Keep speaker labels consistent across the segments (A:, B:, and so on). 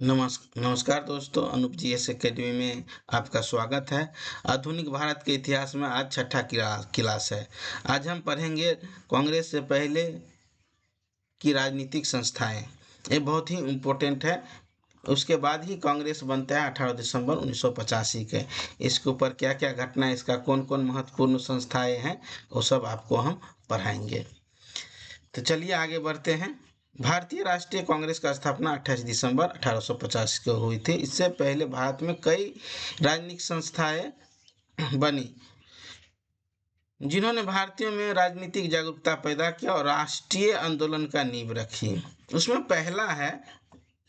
A: नमस्कार दोस्तों, Anoop G S academy में आपका स्वागत है। आधुनिक भारत के इतिहास में आज छठा क्लास है। आज हम पढ़ेंगे कांग्रेस से पहले की राजनीतिक संस्थाएं। ये बहुत ही इम्पोर्टेंट है। उसके बाद ही कांग्रेस बनता है 18 दिसंबर 1985 के। इसके ऊपर क्या क्या घटना है, इसका कौन कौन महत्वपूर्ण संस्थाएं हैं, वो सब आपको हम पढ़ाएंगे। तो चलिए आगे बढ़ते हैं। भारतीय राष्ट्रीय कांग्रेस का स्थापना 28 दिसंबर 1850 को हुई थी। इससे पहले भारत में कई राजनीतिक संस्थाएं बनी जिन्होंने भारतीयों में राजनीतिक जागरूकता पैदा किया और राष्ट्रीय आंदोलन का नींव रखी। उसमें पहला है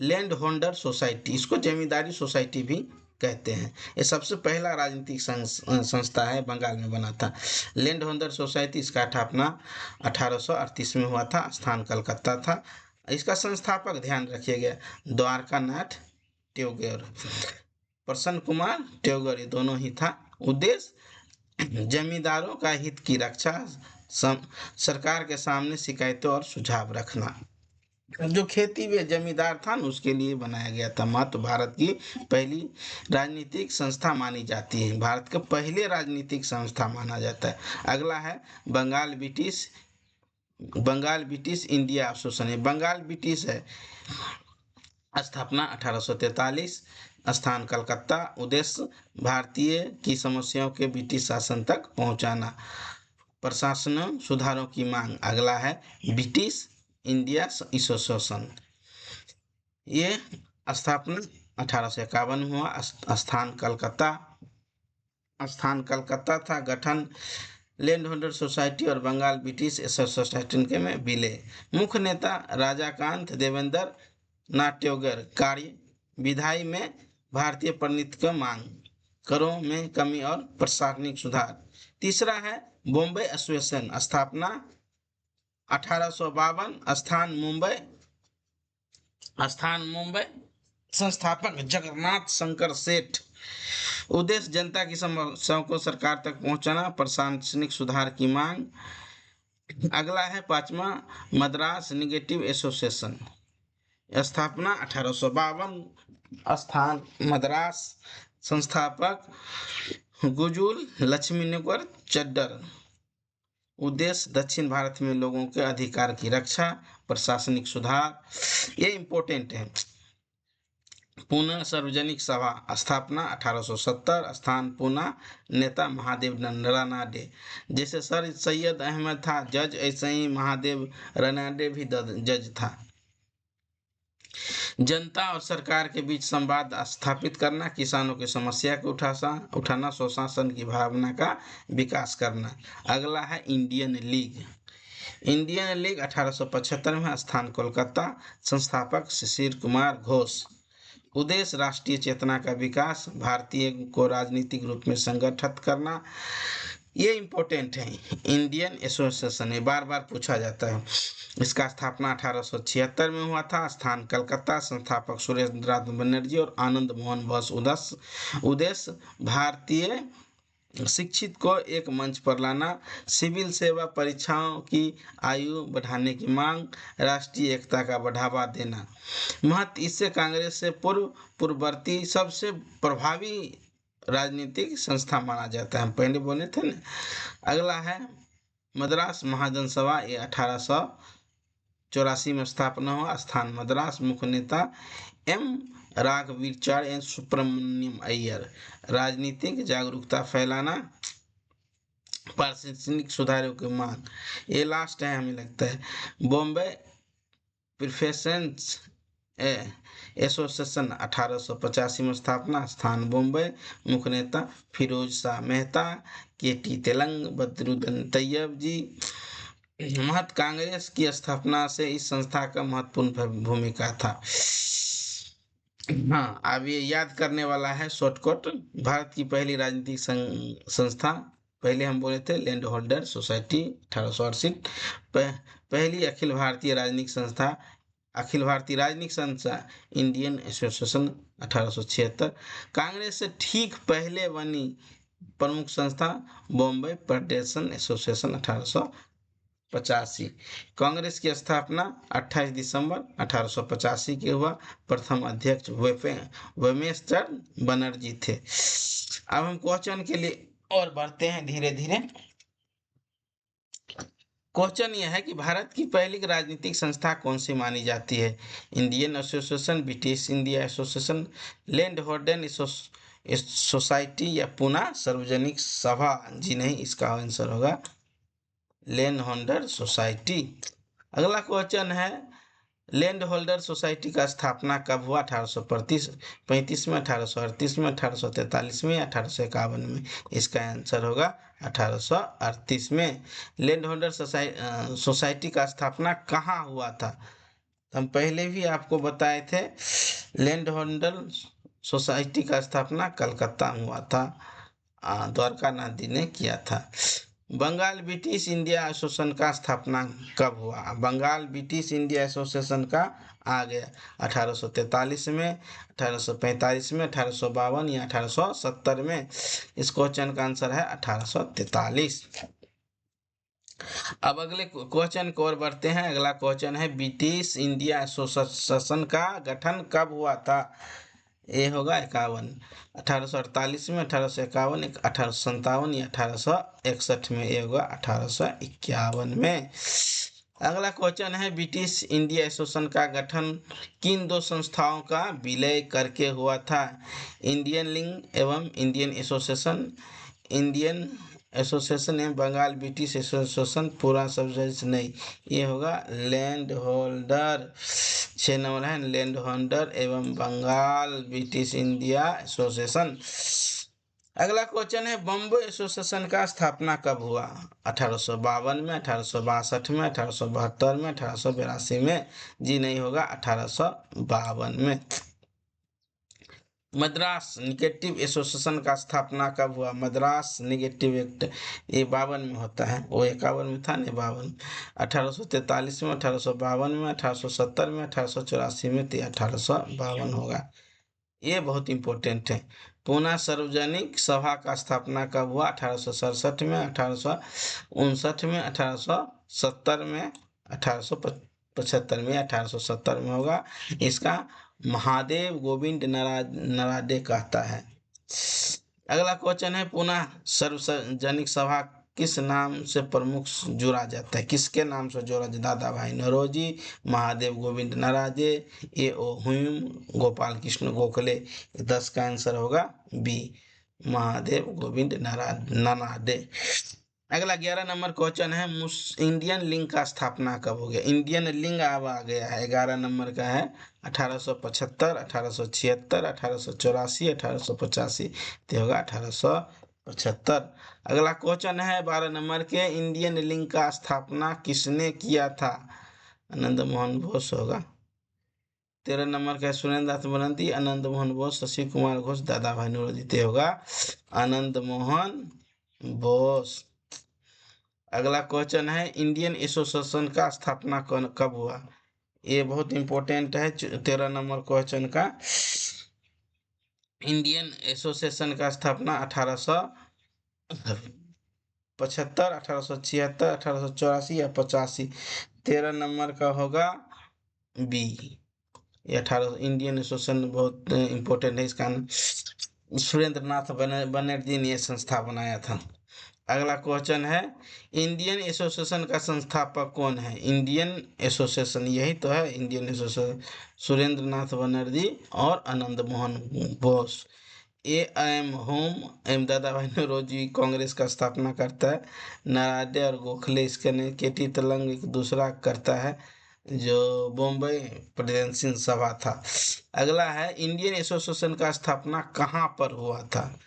A: लैंड होल्डर सोसाइटी, इसको जमींदारी सोसाइटी भी कहते हैं। ये सबसे पहला राजनीतिक संस्था है, बंगाल में बना था। लैंड होल्डर सोसाइटी, इसका स्थापना 1838 में हुआ था। स्थान कलकत्ता था। इसका संस्थापक ध्यान रखिएगा द्वारका नाथ ट्योगर, प्रसन्न कुमार ट्योगर, ये दोनों ही था। उद्देश्य जमींदारों का हित की रक्षा, सरकार के सामने शिकायतों और सुझाव रखना। जो खेती में जमींदार था ना, उसके लिए बनाया गया था। मात्र भारत की पहली राजनीतिक संस्था मानी जाती है। भारत के पहले राजनीतिक संस्था माना जाता है। अगला है बंगाल ब्रिटिश इंडिया एसोसिएशन है। बंगाल ब्रिटिश है। स्थापना 1843, स्थान कलकत्ता। उद्देश्य भारतीय की समस्याओं के ब्रिटिश शासन तक पहुंचाना, प्रशासन सुधारों की मांग। अगला है ब्रिटिश इंडिया एसोसिएशन। ये स्थापना 1851 में हुआ। स्थान कलकत्ता था। गठन लैंड होल्डर सोसाइटी और बंगाल ब्रिटिश एसोसिएशन के में विलय। मुख्य नेता राजाकांत देवेंद्र नाथ ट्योगर। कार्य विधायी में भारतीय परिनीति की मांग, करों में कमी और प्रशासनिक सुधार। तीसरा है बॉम्बे एसोसिएशन। स्थापना 1852, स्थान मुंबई। संस्थापक जगन्नाथ शंकर सेठ। उद्देश्य जनता की समस्याओं को सरकार तक पहुंचाना, प्रशासनिक सुधार की मांग। अगला है पांचवा मद्रास नेगेटिव एसोसिएशन। स्थापना 1852, स्थान मद्रास। संस्थापक गुजुल लक्ष्मीनगर चड्डर। उद्देश्य दक्षिण भारत में लोगों के अधिकार की रक्षा, प्रशासनिक सुधार। ये इम्पोर्टेंट है। पूना सार्वजनिक सभा। स्थापना 1870, स्थान पूना। नेता महादेव रानाडे। जैसे सर सैयद अहमद था जज, ऐसे ही महादेव रानाडे भी जज था। जनता और सरकार के बीच संवाद स्थापित करना, किसानों की समस्या को उठाना, स्वशासन की भावना का विकास करना। अगला है इंडियन लीग 1875 में। स्थान कोलकाता। संस्थापक शिशिर कुमार घोष। उद्देश्य राष्ट्रीय चेतना का विकास, भारतीय को राजनीतिक रूप में संगठित करना। ये इम्पोर्टेंट है। इंडियन एसोसिएशन, ये बार बार पूछा जाता है। इसका स्थापना 1876 में हुआ था। स्थान कलकत्ता। संस्थापक सुरेंद्र बनर्जी और आनंद मोहन बोस। उद्देश्य भारतीय शिक्षित को एक मंच पर लाना, सिविल सेवा परीक्षाओं की आयु बढ़ाने की मांग, राष्ट्रीय एकता का बढ़ावा देना। महत्व, इससे कांग्रेस से पूर्ववर्ती सबसे प्रभावी राजनीतिक संस्था माना जाता है। हम पहले बोले थे ना। अगला है मद्रास महाजन सभा। ये 1884 में स्थापना हुआ। स्थान मद्रास। मुख्य नेता एम राघवीचार्य एवं सुब्रमण्यम अय्यर। राजनीतिक जागरूकता फैलाना, प्रशासनिक सुधारों की मांग। ये लास्ट है हमें लगता है। बॉम्बे प्रोफेशंस एसोसिएशन 1885 में स्थापना। स्थान बॉम्बे। मुख्य नेता फिरोज शाह मेहता, के.टी. तेलंग, बदरुद्दीन तैयब जी। महत्व, कांग्रेस की स्थापना से इस संस्था का महत्वपूर्ण भूमिका था। हाँ, अब ये याद करने वाला है शॉर्टकट। भारत की पहली राजनीतिक संस्था, पहले हम बोले थे लैंड होल्डर सोसाइटी 1868। पहली अखिल भारतीय राजनीतिक संस्था इंडियन एसोसिएशन 1876। कांग्रेस से ठीक पहले बनी प्रमुख संस्था बॉम्बे फेडरेशन एसोसिएशन 1885। 1885। कांग्रेस की स्थापना 28 दिसंबर 1885 के हुआ। प्रथम अध्यक्ष वेमेश्वर बनर्जी थे। अब हम क्वेश्चन के लिए और बढ़ते हैं धीरे धीरे। क्वेश्चन यह है कि भारत की पहली राजनीतिक संस्था कौन सी मानी जाती है? Indian association, British India association, land holder society या पुणे सार्वजनिक सभा? जी नहीं, इसका आंसर होगा लैंड होल्डर सोसाइटी। अगला क्वेश्चन है लैंड होल्डर सोसाइटी का स्थापना कब हुआ? 1835 में, 1838 में, 1843 में, 1851 में? इसका आंसर होगा 1838 में। लैंड होल्डर सोसाइटी का स्थापना कहाँ हुआ था? हम पहले भी आपको बताए थे, लैंड होल्डर सोसाइटी का स्थापना कलकत्ता में हुआ था, द्वारका नाथ जी ने किया था। बंगाल ब्रिटिश इंडिया एसोसिएशन का स्थापना कब हुआ? बंगाल ब्रिटिश इंडिया एसोसिएशन का आ गया 1843 में, 1845 में, 1852 या 1870 में? इस क्वेश्चन का आंसर है 1843। अब अगले क्वेश्चन की ओर बढ़ते हैं। अगला क्वेश्चन है ब्रिटिश इंडिया एसोसिएशन का गठन कब हुआ था? ये होगा 51, 1848 में, 1851, 1857 या 1861 में? ये होगा 1851 में। अगला क्वेश्चन है ब्रिटिश इंडिया एसोसिएशन का गठन किन दो संस्थाओं का विलय करके हुआ था? इंडियन लीग एवं इंडियन एसोसिएशन, इंडियन एसोसिएशन एवं बंगाल ब्रिटिश एसोसिएशन पूरा सब्जेक्ट नहीं, ये होगा लैंड होल्डर। 6 नंबर है लैंड होल्डर एवं बंगाल ब्रिटिश इंडिया एसोसिएशन। अगला क्वेश्चन है बॉम्बे एसोसिएशन का स्थापना कब हुआ? 1852 में, 1862 में, 1872 में, 1882 में? जी नहीं होगा 1852 में। मद्रास निगेटिव एसोसिएशन का स्थापना कब हुआ? मद्रास निगेटिव एक्ट ये 52 में होता है, वो 51 में था नहीं 52। 1843 में, 1852 में, 1870 में, 1884 में? तो 1852 होगा। ये बहुत इंपॉर्टेंट है। पुणे सार्वजनिक सभा का स्थापना कब हुआ? 1867 में, 1859 में, 1870 में, 1875 में? 1870 में होगा। इसका महादेव गोविंद नरादे कहता है। अगला क्वेश्चन है पुणे सार्वजनिक सभा किस नाम से प्रमुख जोड़ा जाता है? किसके नाम से जोड़ा जाता है? दादा भाई नौरोजी, महादेव गोविंद नरादे, ए ओ हुम, गोपाल कृष्ण गोखले? 10 का आंसर होगा बी, महादेव गोविंद नरादे। अगला 11 नंबर क्वेश्चन है इंडियन लिंग का स्थापना कब हो गया? इंडियन लिंग अब आ गया है, 11 नंबर का है 1875, 1876, 1884, 1885? तो होगा 1875। अगला क्वेश्चन है 12 नंबर के इंडियन लिंग का स्थापना किसने किया था? आनंद मोहन बोस होगा। 13 नंबर का सुरेंद्र नाथ बनर्जी, आनंद मोहन बोस, शशि कुमार घोष, दादा भाई नौरोजी? होगा आनंद मोहन बोस। अगला क्वेश्चन है इंडियन एसोसिएशन का स्थापना कब हुआ? ये बहुत इंपॉर्टेंट है 13 नंबर क्वेश्चन का। इंडियन एसोसिएशन का स्थापना 1875, 1876, 1884 या 85? 13 नंबर का होगा बी, 18। इंडियन एसोसिएशन बहुत इंपॉर्टेंट है, इसका सुरेंद्र नाथ बनर्जी ने यह संस्था बनाया था। अगला क्वेश्चन है इंडियन एसोसिएशन का संस्थापक कौन है? इंडियन एसोसिएशन यही तो है इंडियन एसोसिएशन, सुरेंद्र नाथ बनर्जी और आनंद मोहन बोस। ए एम होम एम दादा भाई नौरोजी कांग्रेस का स्थापना करता है। नरादे और गोखले इसके ने केटी तलंग एक दूसरा करता है जो बॉम्बे प्रेसिडेंशियल सभा था। अगला है इंडियन एसोसिएशन का स्थापना कहाँ पर हुआ था?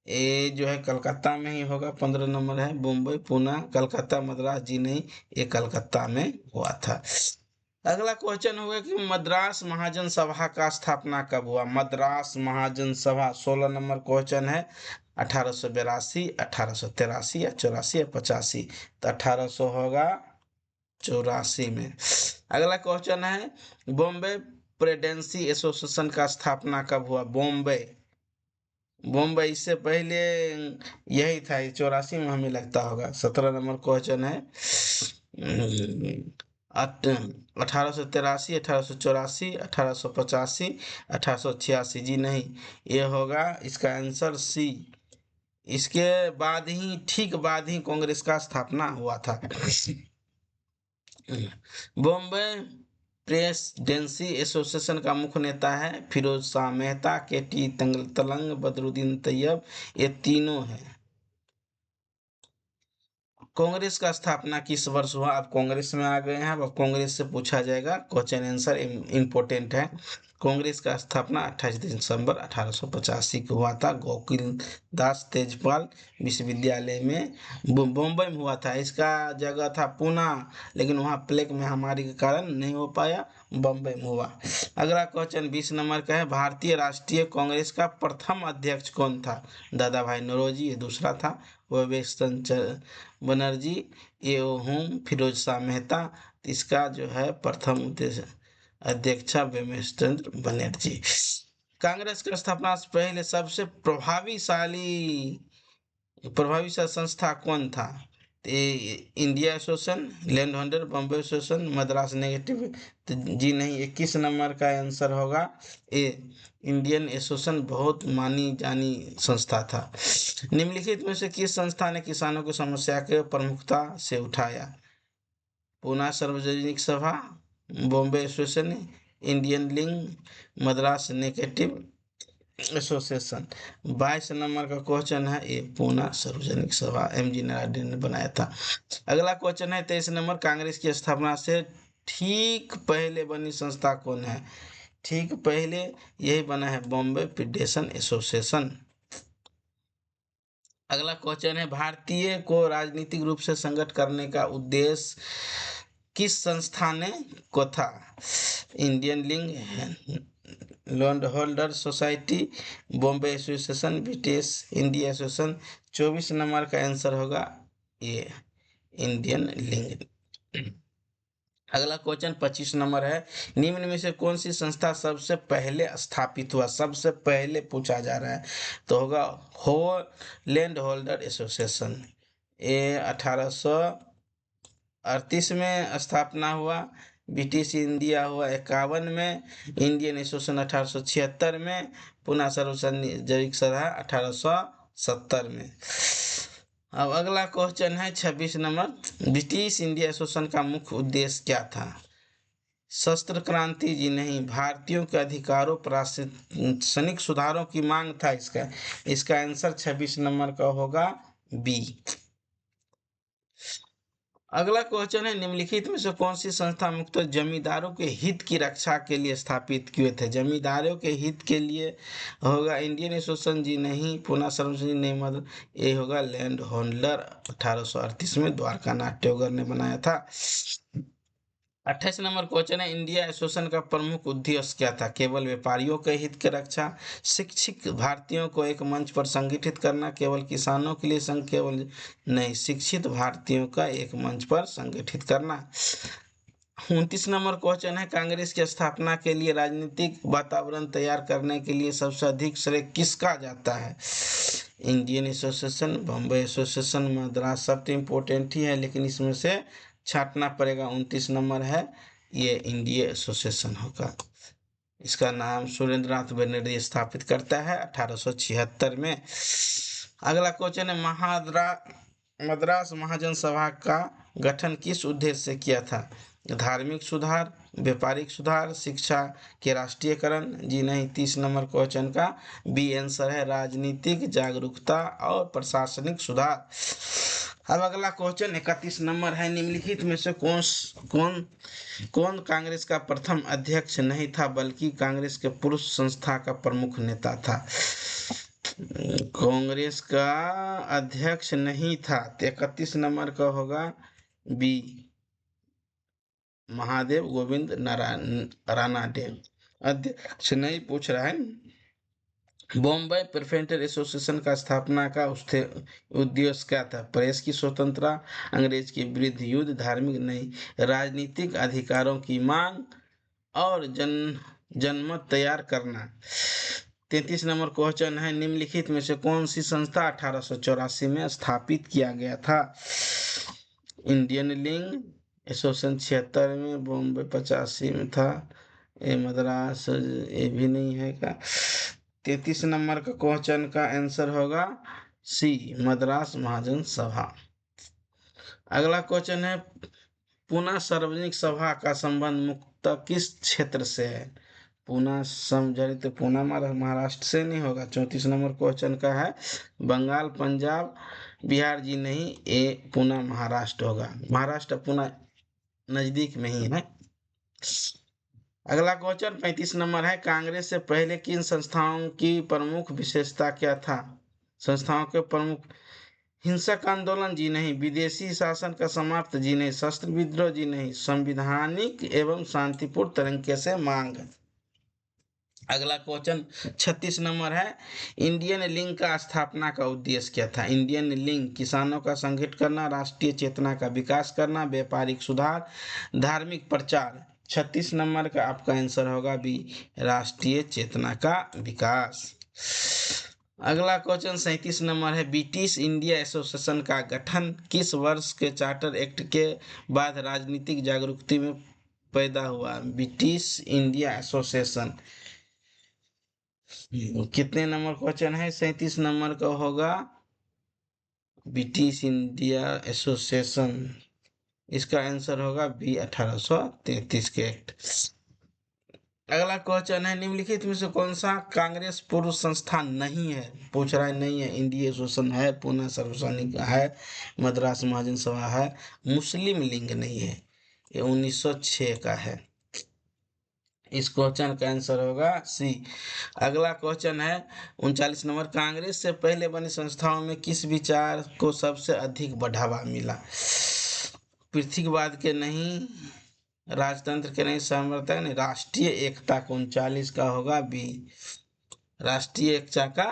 A: ये जो है कलकत्ता में ही होगा। 15 नंबर है मुंबई, पुणे, कलकत्ता, मद्रास? जी नहीं, ये कलकत्ता में हुआ था। अगला क्वेश्चन होगा कि मद्रास महाजन सभा का स्थापना कब हुआ? मद्रास महाजन सभा 16 नंबर क्वेश्चन है 1882, 1883 या 84 या 85? तो 1800 होगा 84 में। अगला क्वेश्चन है बॉम्बे प्रेसिडेंसी एसोसिएशन का स्थापना कब हुआ? बॉम्बे इससे पहले यही था, 84 में हमें लगता होगा। 17 नंबर क्वेश्चन है 1883, 1884, 1885, 1886? जी नहीं, ये होगा इसका आंसर सी। इसके बाद ही, ठीक बाद ही कांग्रेस का स्थापना हुआ था। बॉम्बे प्रेसिडेंसी एसोसिएशन का मुख्य नेता है फिरोज शाह मेहता, केटी तलंग, बदरुद्दीन तैयब, ये तीनों हैं। कांग्रेस का स्थापना किस वर्ष हुआ? अब कांग्रेस में आ गए हैं, अब कांग्रेस से पूछा जाएगा, क्वेश्चन आंसर इम्पोर्टेंट है। कांग्रेस का स्थापना 28 दिसंबर 1885 को हुआ था, गोकुल दास तेजपाल विश्वविद्यालय में बॉम्बे में हुआ था। इसका जगह था पूना, लेकिन वहाँ प्लेग महामारी के कारण नहीं हो पाया, बॉम्बे में हुआ। अगला क्वेश्चन 20 नंबर का है, भारतीय राष्ट्रीय कांग्रेस का प्रथम अध्यक्ष कौन था? दादा भाई नौरोजी, ये दूसरा था। विवेक बनर्जी, ये हूँ फिरोज शाह मेहता। इसका जो है प्रथम अध्यक्षा वेमेश चंद्र बनर्जी। कांग्रेस की स्थापना से पहले सबसे प्रभावी संस्था कौन था? India association, land holder, Bombay association, Madras negative? तो जी नहीं, 21 नंबर का आंसर होगा ए, इंडियन एसोसिएशन बहुत मानी जानी संस्था था। निम्नलिखित में से किस संस्था ने किसानों की समस्या के प्रमुखता से उठाया? पूना सार्वजनिक सभा, बॉम्बे एसोसिएशन, इंडियन लिंग, मद्रास नेगेटिव एसोसिएशन? 22 नंबर का क्वेश्चन है, ये पूना सार्वजनिक सभा MG नारायण ने बनाया था। अगला क्वेश्चन है 23 नंबर, कांग्रेस की स्थापना से ठीक पहले बनी संस्था कौन है? ठीक पहले यही बना है, बॉम्बे फेडरेशन एसोसिएशन। अगला क्वेश्चन है, भारतीय को राजनीतिक रूप से संगठित करने का उद्देश्य किस संस्था ने को था? इंडियन लिंग, land holder society, Bombay association, British India association? 24 number का आंसर होगा ये, इंडियन लिंग। अगला क्वेश्चन 25 नंबर है, निम्न में से कौन सी संस्था सबसे पहले स्थापित हुआ? सबसे पहले पूछा जा रहा है, तो होगा लैंड होल्डर एसोसिएशन। ये 1838 में स्थापना हुआ, ब्रिटिश इंडिया हुआ 51 में, इंडियन एसोसिएशन 1876 में, पुनः सार्वजनिक सभा 1870 में। अब अगला क्वेश्चन है 26 नंबर, ब्रिटिश इंडिया एसोसिएशन का मुख्य उद्देश्य क्या था? शस्त्र क्रांति? जी नहीं, भारतीयों के अधिकारों, प्रशासनिक सुधारों की मांग था इसका आंसर 26 नंबर का होगा बी। अगला क्वेश्चन है, निम्नलिखित में से कौन सी संस्था मुख्यतः जमींदारों के हित की रक्षा के लिए स्थापित किए थे? जमींदारों के हित के लिए होगा इंडियन एसोसिएशन? जी नहीं, पुनः सार्वजनिक नहीं, मतलब ये होगा लैंड होल्डर। 1838 में द्वारका नाथ टैगोर ने बनाया था। 28 नंबर क्वेश्चन है, इंडिया एसोसिएशन का प्रमुख उद्देश्य क्या था? केवल व्यापारियों के हित की रक्षा, शिक्षित भारतीयों को एक मंच पर संगठित करना, केवल किसानों के लिए केवल नहीं, शिक्षित भारतीयों का एक मंच पर संगठित करना। 29 नंबर क्वेश्चन है, कांग्रेस की स्थापना के लिए राजनीतिक वातावरण तैयार करने के लिए सबसे अधिक श्रेय किसका जाता है? Indian association, Bombay association, Madras? सब तो इम्पोर्टेंट ही है, लेकिन इसमें से छांटना पड़ेगा। 29 नंबर है, ये इंडिया एसोसिएशन होगा। इसका नाम सुरेंद्रनाथ बनर्जी स्थापित करता है 1876 में। अगला क्वेश्चन है, मद्रास महाजन सभा का गठन किस उद्देश्य से किया था? धार्मिक सुधार, व्यापारिक सुधार, शिक्षा के राष्ट्रीयकरण? जी नहीं, 30 नंबर क्वेश्चन का बी आंसर है, राजनीतिक जागरूकता और प्रशासनिक सुधार। अब अगला क्वेश्चन 31 नंबर है, निम्नलिखित में से कौन कांग्रेस का प्रथम अध्यक्ष नहीं था, बल्कि कांग्रेस के पुरुष संस्था का प्रमुख नेता था? कांग्रेस का अध्यक्ष नहीं था, 31 नंबर का होगा बी, महादेव गोविंद नारायण रानाडे। अध्यक्ष नहीं पूछ रहा है। बॉम्बे प्रिंटर एसोसिएशन का स्थापना का उद्देश्य क्या था? प्रेस की स्वतंत्रता, अंग्रेज के विरुद्ध युद्ध, धार्मिक नहीं, राजनीतिक अधिकारों की मांग और जनमत तैयार करना। 33 नंबर क्वेश्चन है, निम्नलिखित में से कौन सी संस्था 1884 में स्थापित किया गया था? इंडियन लिंग, एसोसिएशन 76 में, बॉम्बे 85 में था, ये मद्रास ये भी नहीं है का। 33 नंबर का क्वेश्चन का आंसर होगा सी, मद्रास महाजन सभा। अगला क्वेश्चन है, पुणे सार्वजनिक सभा का संबंध मुख्यतः किस क्षेत्र से है? पुणे समझे तो पुणे महाराष्ट्र से नहीं होगा। 34 नंबर क्वेश्चन का है, बंगाल, पंजाब, बिहार जी नहीं, ये पुणे महाराष्ट्र होगा। महाराष्ट्र पुणे नजदीक में ही है। अगला क्वेश्चन 35 नंबर है, कांग्रेस से पहले किन संस्थाओं की प्रमुख विशेषता क्या था? संस्थाओं के प्रमुख, हिंसक आंदोलन जी नहीं, विदेशी शासन का समाप्त जी नहीं, शस्त्र विद्रोह जी नहीं, संविधानिक एवं शांतिपूर्ण तरीके से मांग। अगला क्वेश्चन 36 नंबर है, इंडियन लिंग का स्थापना का उद्देश्य क्या था? इंडियन लिंग किसानों का संगठित करना, राष्ट्रीय चेतना का विकास करना, व्यापारिक सुधार, धार्मिक प्रचार। 36 नंबर का आपका आंसर होगा बी, राष्ट्रीय चेतना का विकास। अगला क्वेश्चन 37 नंबर है, ब्रिटिश इंडिया एसोसिएशन का गठन किस वर्ष के चार्टर एक्ट के बाद राजनीतिक जागरूकता में पैदा हुआ? ब्रिटिश इंडिया एसोसिएशन कितने नंबर क्वेश्चन है? 37 नंबर का होगा ब्रिटिश इंडिया एसोसिएशन, इसका आंसर होगा बी, 1833 के एक्ट। अगला क्वेश्चन है, निम्नलिखित में से कौन सा कांग्रेस पूर्व संस्थान नहीं है? पूछ रहा है, नहीं है। इंडिया एसोसिएशन है, पुणे सार्वजनिक है, मद्रास महाजन सभा है, मुस्लिम लीग नहीं है, ये 1906 का है। इस क्वेश्चन का आंसर होगा सी। अगला क्वेश्चन है 39 नंबर, कांग्रेस से पहले बनी संस्थाओं में किस विचार को सबसे अधिक बढ़ावा मिला? पृथ्वीवाद के नहीं, राजतंत्र के नहीं, सामर्थ्य नहीं, राष्ट्रीय एकता को। 39 का होगा बी, राष्ट्रीय एकता का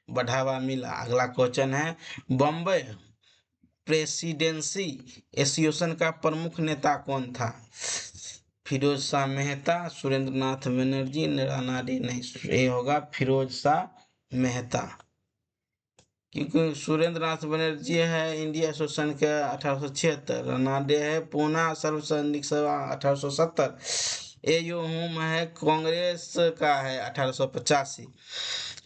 A: बढ़ावा मिला। अगला क्वेश्चन है, बॉम्बे प्रेसिडेंसी एसोसिएशन का प्रमुख नेता कौन था? फिरोज शाह मेहता, सुरेंद्र नाथ बनर्जी, रानाडे नहीं, ये होगा फिरोज शाह मेहता, क्योंकि सुरेंद्र नाथ बनर्जी है इंडिया एसोसिएशन के 1876, रानाडे है पुणे सार्वजनिक सभा 1870, एयू होम है कांग्रेस का है 1885।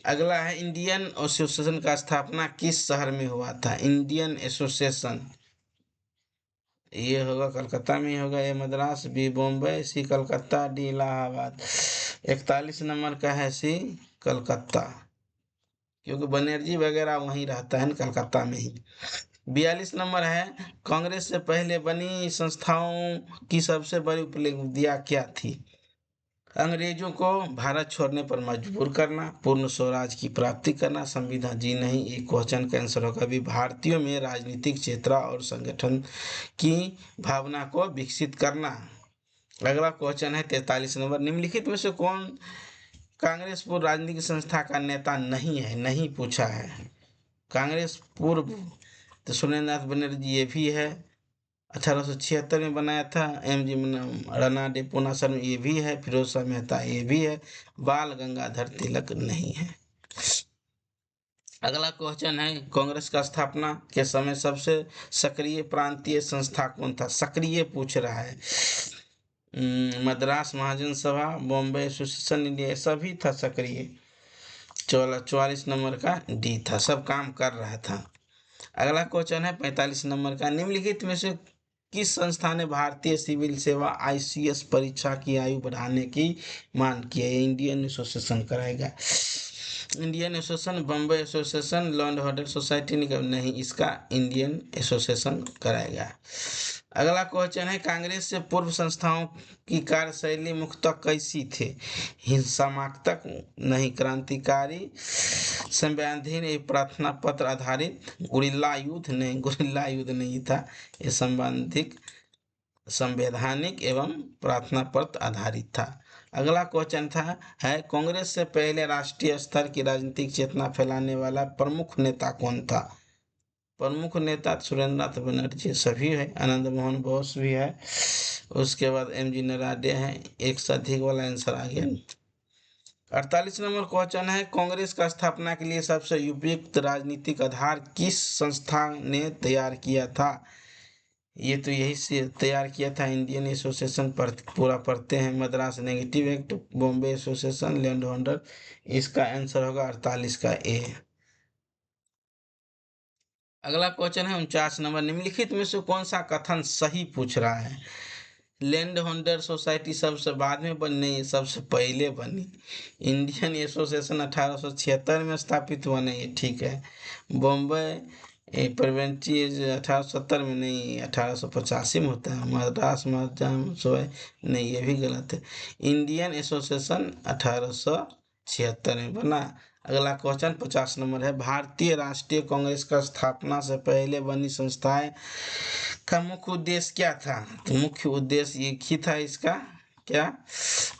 A: अगला है, इंडियन एसोसिएशन का स्थापना किस शहर में हुआ था? इंडियन एसोसिएशन ये होगा कलकत्ता में ही होगा, ए मद्रास, बी बॉम्बे, सी कलकत्ता, डी इलाहाबाद। 41 नंबर का है सी, कलकत्ता, क्योंकि बनर्जी वगैरह वहीं रहता है ना, कलकत्ता में ही। 42 नंबर है, कांग्रेस से पहले बनी संस्थाओं की सबसे बड़ी उपलब्धियां क्या थी? अंग्रेजों को भारत छोड़ने पर मजबूर करना, पूर्ण स्वराज की प्राप्ति करना, संविधान जी नहीं, एक क्वेश्चन का आंसर होगा भी, भारतीयों में राजनीतिक चेतना और संगठन की भावना को विकसित करना। अगला क्वेश्चन है 43 नंबर, निम्नलिखित में से कौन कांग्रेस पूर्व राजनीतिक संस्था का नेता नहीं है? नहीं पूछा है। कांग्रेस पूर्व तो सुरेंद्र नाथ बनर्जी ये भी है, 1876 में बनाया था, एम.जी. रानाडे पुणे सर में ये भी है, फिरोज शाह मेहता ये भी है, बाल गंगाधर तिलक नहीं है। अगला क्वेश्चन है, कांग्रेस का स्थापना के समय सबसे सक्रिय प्रांतीय संस्था कौन था? सक्रिय पूछ रहा है, मद्रास महाजन सभा, बॉम्बे एसोसिएशन, इंडिया, सभी था सक्रिय। 44 नंबर का डी था, सब काम कर रहा था। अगला क्वेश्चन है 45 नंबर का, निम्नलिखित में से किस संस्था ने भारतीय सिविल सेवा ICS परीक्षा की आयु बढ़ाने की मांग की है? इंडियन एसोसिएशन कराएगा। Indian association, Bombay association, law and order society नहीं, इसका इंडियन एसोसिएशन कराएगा। अगला क्वेश्चन है, कांग्रेस से पूर्व संस्थाओं की कार्यशैली मुख्यतः कैसी थी? हिंसात्मक नहीं, क्रांतिकारी, संवैधानिक, प्रार्थना पत्र आधारित, गुरिल्ला युद्ध नहीं, गुरिल्ला युद्ध नहीं था, ये संवैधानिक एवं प्रार्थना पत्र आधारित था। अगला क्वेश्चन था है, कांग्रेस से पहले राष्ट्रीय स्तर की राजनीतिक चेतना फैलाने वाला प्रमुख नेता कौन था? प्रमुख नेता सुरेंद्र नाथ बनर्जी सभी है, आनंद मोहन बोस भी है, उसके बाद M.G. नराडे हैं, एक से अधिक वाला आंसर आ गया। 48 नंबर क्वेश्चन है, कांग्रेस का स्थापना के लिए सबसे उपयुक्त राजनीतिक आधार किस संस्था ने तैयार किया था? ये तो यही से तैयार किया था इंडियन एसोसिएशन पर, पूरा पढ़ते हैं। Madras negative act, Bombay association, land holder. इसका आंसर होगा 48 का ए। अगला क्वेश्चन है 49 नंबर, निम्नलिखित में से कौन सा कथन सही पूछ रहा है? लैंड होल्डर सोसाइटी सबसे बाद में बनी, नहीं, सबसे पहले बनी। इंडियन एसोसिएशन 1876 में स्थापित हुआ, नहीं, ठीक है। बॉम्बे प्रिवेंटिव 1870 में, नहीं, 1885 में होता है। मद्रास महाजन सोए, नहीं, ये भी गलत है। इंडियन एसोसिएशन 1876 में बना। अगला क्वेश्चन 50 नंबर है, भारतीय राष्ट्रीय कांग्रेस का स्थापना से पहले बनी संस्थाएं का मुख्य उद्देश्य क्या था? तो मुख्य उद्देश्य एक ही था इसका, क्या?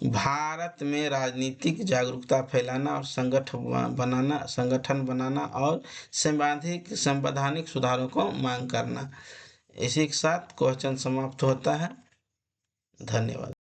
A: भारत में राजनीतिक जागरूकता फैलाना और संगठन बनाना और संवैधानिक सुधारों को मांग करना। इसी के साथ क्वेश्चन समाप्त होता है। धन्यवाद।